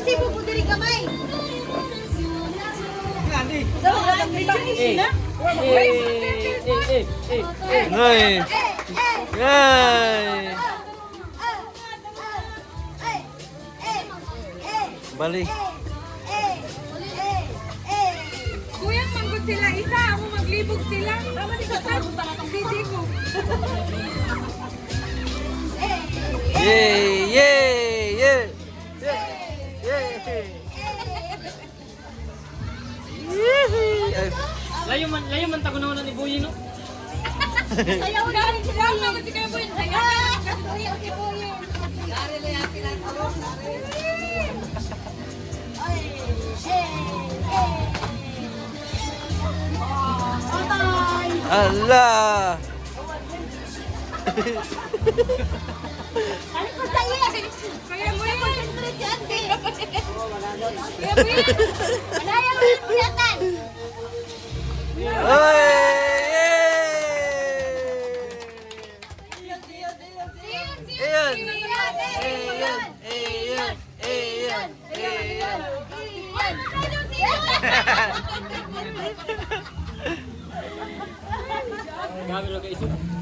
sibo po diri gamay. Ngay. Ngay. Bali. Kuyang manggod sila isa, ako maglibog sila. Tama di ka sa sibo. Yay! Yay! Yay! Yay! Layo man tagunawan ni Boy, no? Sayaw na rin sila. Naman si Kuya Boy. Sayaw. Sayaw si Boy. Dari lang yung pinatawag. Allah! Ano ko sa iya? Kuya Boy. Concentrate si Ate. Kuya Boy. Malayaw na ang biyatan. Oy! Ayan! Ayan! Ayan! Ayan! Gabi lang kayo.